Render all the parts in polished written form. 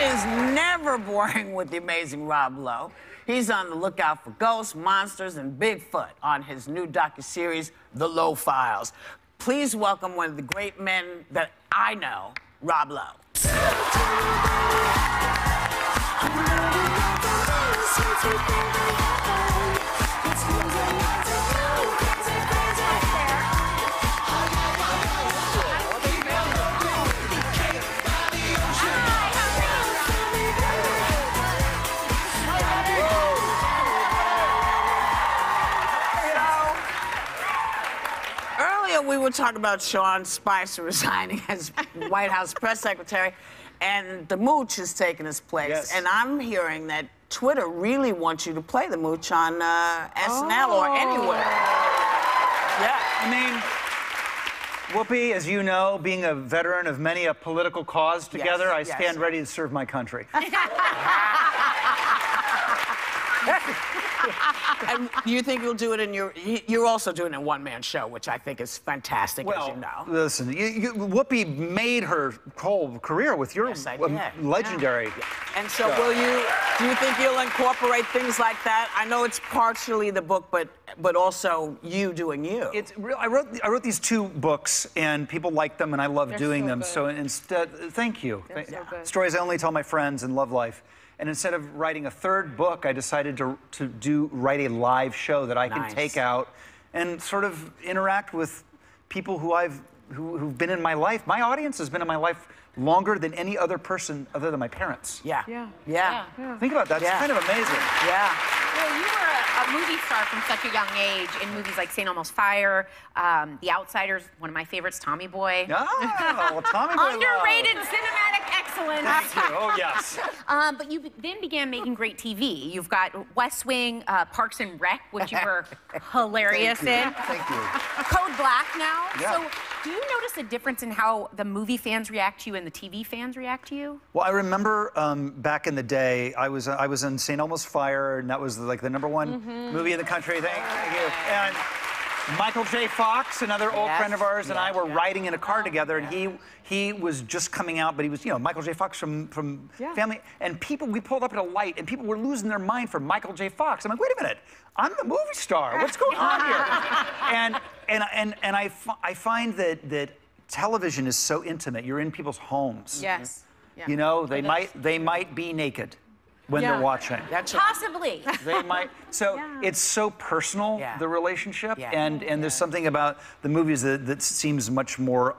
is never boring with the amazing Rob Lowe. He's on the lookout for ghosts, monsters, and Bigfoot on his new docuseries, The Lowe Files. Please welcome one of the great men that I know, Rob Lowe. We were talking about Sean Spicer resigning as White House press secretary, and the Mooch has taken his place. Yes. And I'm hearing that Twitter really wants you to play the Mooch on SNL or anywhere. Yeah. I mean, Whoopi, as you know, being a veteran of many a political cause together, I stand ready to serve my country. And you think you'll do it in you're also doing a one-man show, which I think is fantastic, as you know. Listen, Whoopi made her whole career with your legendary And so show. do you think you'll incorporate things like that? I know it's partially the book, but also you doing you. It's real. I wrote these two books, and people like them, and I love doing them. Good. So instead, thank you. Stories I only tell my friends and love life. And instead of writing a third book, I decided to write a live show that I can take out and sort of interact with people who've been in my life. My audience has been in my life longer than any other person other than my parents. Yeah. Think about that. It's kind of amazing. Yeah. Well, you were a movie star from such a young age in movies like St. Elmo's Fire, The Outsiders, one of my favorites, Tommy Boy. Oh, well, Tommy Boy. Underrated cinematic excellence. Thank you. Oh, yes. But you then began making great TV. You've got West Wing, Parks and Rec, which you were hilarious in. Thank you. Code Black now. Yeah. So do you notice a difference in how the movie fans react to you and the TV fans react to you? Well, I remember back in the day, I was in St. Elmo's Fire, and that was like the #1 movie in the country. Thank you. And Michael J. Fox, another old friend of ours, and I were riding in a car together, and he was just coming out, but he was, you know, Michael J. Fox from Family, and we pulled up at a light, and people were losing their mind for Michael J. Fox. I'm like, wait a minute, I'm the movie star. What's going on here? And I find that television is so intimate. You're in people's homes. Yes. You know, they might be naked when they're watching. Possibly. They might. So it's so personal, the relationship, and there's something about the movies that seems much more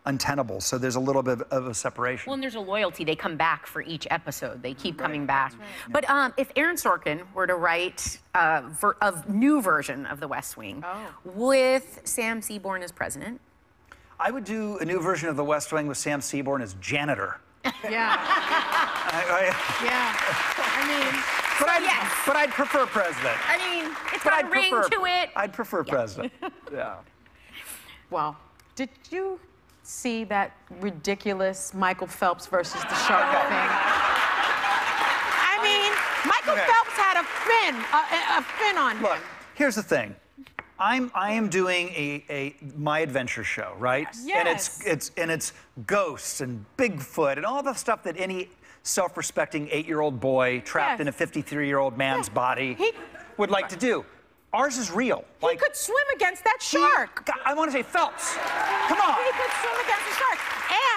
untenable. So there's a little bit of a separation. Well, and there's a loyalty. They come back for each episode. They keep coming back. But if Aaron Sorkin were to write a new version of The West Wing with Sam Seaborn as president, I would do a new version of The West Wing with Sam Seaborn as janitor. Yeah. But I'd prefer president. I mean, it's got a ring to it. I'd prefer president. Well, did you see that ridiculous Michael Phelps versus the shark thing? I mean, Michael Phelps had a fin on him. Look, here's the thing. I am doing my adventure show, right? Yes. And it's ghosts and Bigfoot and all the stuff that any self-respecting 8-year-old boy trapped in a 53-year-old man's body would like to do. Ours is real. He could swim against that shark. I want to say Phelps. Come on. He could swim against the shark.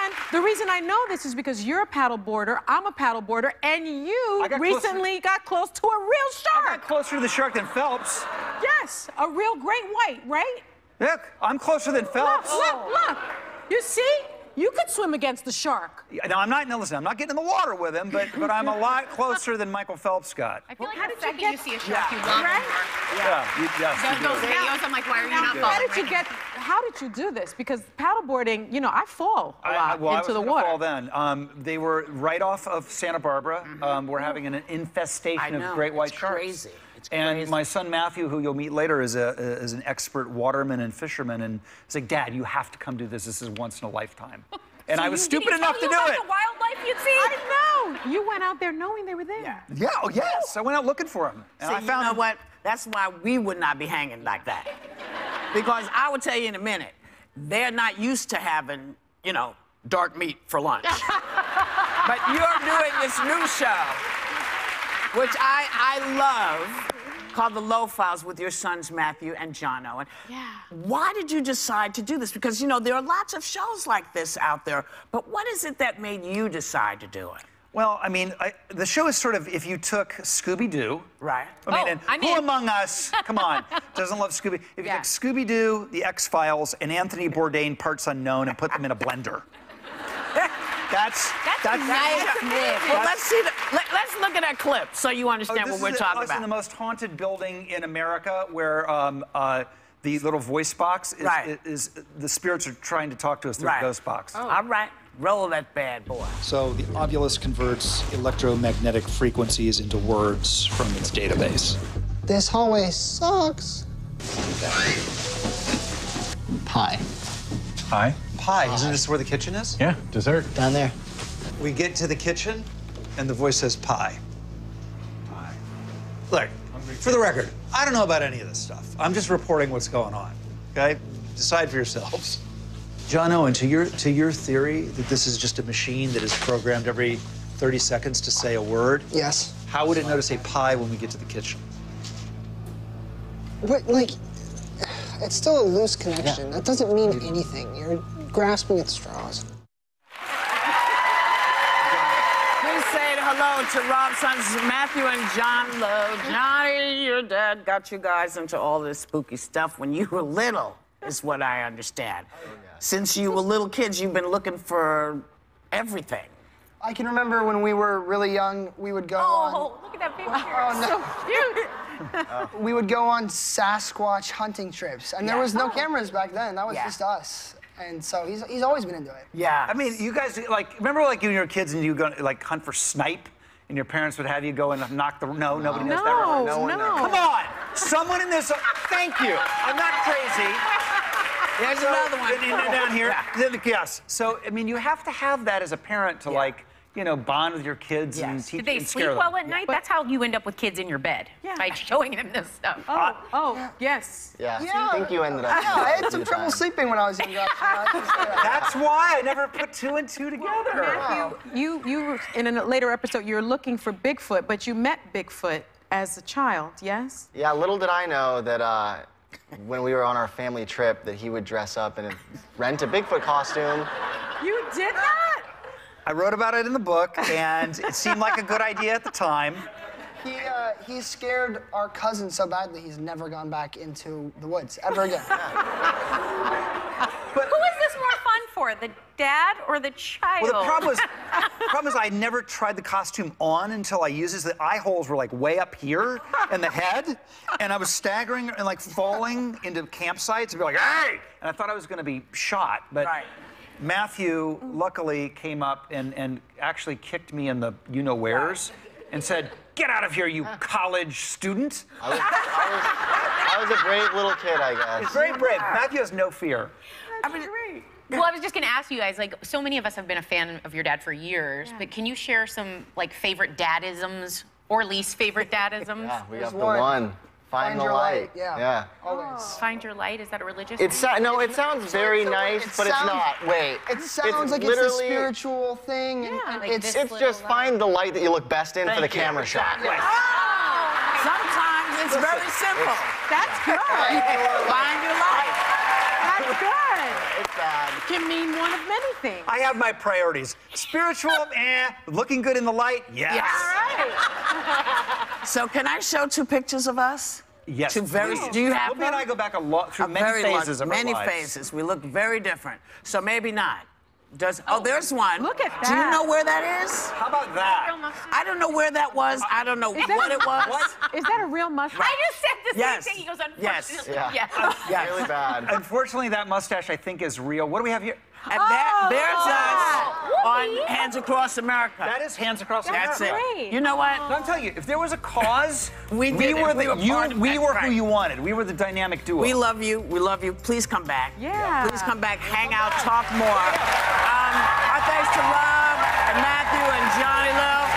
And the reason I know this is because you're a paddleboarder, I'm a paddleboarder, and you recently got close to a real shark. I got closer to the shark than Phelps. Yes, a real great white, right? Look, I'm closer than Phelps. Look. You see? You could swim against the shark. Now, listen, I'm not getting in the water with him, but I'm a lot closer than Michael Phelps got. I feel like the second you see a shark, you want more. Those videos, I'm like, why are you not following? How did you do this? Because paddleboarding, you know, I fall a lot into the water. I was gonna fall then. They were right off of Santa Barbara. We're having an infestation of great white sharks. Crazy. And my son Matthew, who you'll meet later, is an expert waterman and fisherman, and he's like, Dad, you have to come do this. This is once in a lifetime. And so I was stupid enough to do it. The wildlife you'd see? I know. You went out there knowing they were there. Yeah. Oh yes. I went out looking for them. And I found you know what? That's why we would not be hanging like that. Because I will tell you in a minute, they're not used to having, you know, dark meat for lunch. But you're doing this new show, which I love, called The Lowe Files with your sons, Matthew and Jono. And why did you decide to do this? Because, you know, there are lots of shows like this out there, but what is it that made you decide to do it? Well, I mean, the show is sort of, if you took Scooby-Doo. Right. I mean, and who among us, come on, doesn't love Scooby? If you took Scooby-Doo, The X-Files, and Anthony Bourdain, Parts Unknown, and put them in a blender. That's a nice mix. Well, let's look at that clip so you understand what we're talking about. This is the most haunted building in America, where the little voice box is the spirits are trying to talk to us through the ghost box. Oh. All right, roll that bad boy. So the ovulus converts electromagnetic frequencies into words from its database. This hallway sucks. Pie. Pie? Pie. Isn't this where the kitchen is? Yeah, dessert. Down there. We get to the kitchen, and the voice says pie. Pie. Look, for the record, I don't know about any of this stuff. I'm just reporting what's going on, okay? Decide for yourselves. John Owen, to your theory that this is just a machine that is programmed every 30 seconds to say a word, Yes. how would it know to say pie when we get to the kitchen? But, like, it's still a loose connection. That doesn't mean anything. You're grasping at straws. Please say hello to Rob's sons, Matthew and John Lowe. Johnny, your dad got you guys into all this spooky stuff when you were little, is what I understand. Since you were little kids, you've been looking for everything. I can remember when we were really young, we would go on... Oh, look at that picture. Oh, no. So cute. We would go on Sasquatch hunting trips, and there was no cameras back then. That was just us. And so he's always been into it. Yeah. I mean, you guys, like, remember, like, when you were kids and you go, like, hunt for snipe? And your parents would have you go and knock the... No, nobody knows that, right? No. Come on! Someone in this... Thank you. I'm not crazy. There's another one. And down here. Yes. So, I mean, you have to have that as a parent to, like, you know, bond with your kids and teach Did they and sleep scare them. well at night? That's how you end up with kids in your bed. By showing them this stuff. Yes. Yeah, so you think you ended up... Yeah, I had some trouble sleeping when I was younger. That's why I never put two and two together. Matthew, you were, in a later episode, you were looking for Bigfoot, but you met Bigfoot as a child, yes? Yeah, little did I know that when we were on our family trip that he would dress up and rent a Bigfoot costume. You did that? I wrote about it in the book, and it seemed like a good idea at the time. He scared our cousin so badly he's never gone back into the woods ever again. Who is this more fun for, the dad or the child? Well, the problem is I never tried the costume on until I used it. The eye holes were like way up here in the head, and I was staggering and like falling into campsites and be like, hey! And I thought I was going to be shot, but Matthew luckily came up and actually kicked me in the you-know-wheres and said, get out of here, you college student. I was a brave little kid, I guess. He's very brave. Matthew has no fear. Well, I was just going to ask you guys, like, so many of us have been a fan of your dad for years, but can you share some, like, favorite dadisms or least favorite dadisms? Yeah, we got the one. one. Find the your light. Yeah. Always. Find your light, is that a religious No, it sounds very nice, but it's not. Wait. It sounds like it's a spiritual thing. And like it's It's just find the light that you look best in for the camera shot. Sometimes it's very simple. That's good. Find your light. That's good. It's bad. It can mean one of many things. I have my priorities. Spiritual, looking good in the light, yes. So can I show two pictures of us? Yes. Do you have Whoopi and I go back a lot through many phases of our lives. Many phases. We look very different. So maybe not. There's one. Look at Do you that. know where that is? How about that? I don't know where that was. I don't know what it was. Is that a real mustache? I just said the Yes. same thing. He goes, Yes. unfortunately. Yeah. Yes. Really bad. Unfortunately, that mustache, I think, is real. What do we have here? And there's us on Hands Across America. That is Hands Across That's America. it. You know what? I'm telling you, if there was a cause, We we did it. were We were part of we that, were right. who you wanted. We were the dynamic duo. We love you. We love you. Please come back. Yeah. Please come back, hang out, talk more. Our thanks to Rob and Matthew and Johnny Lowe.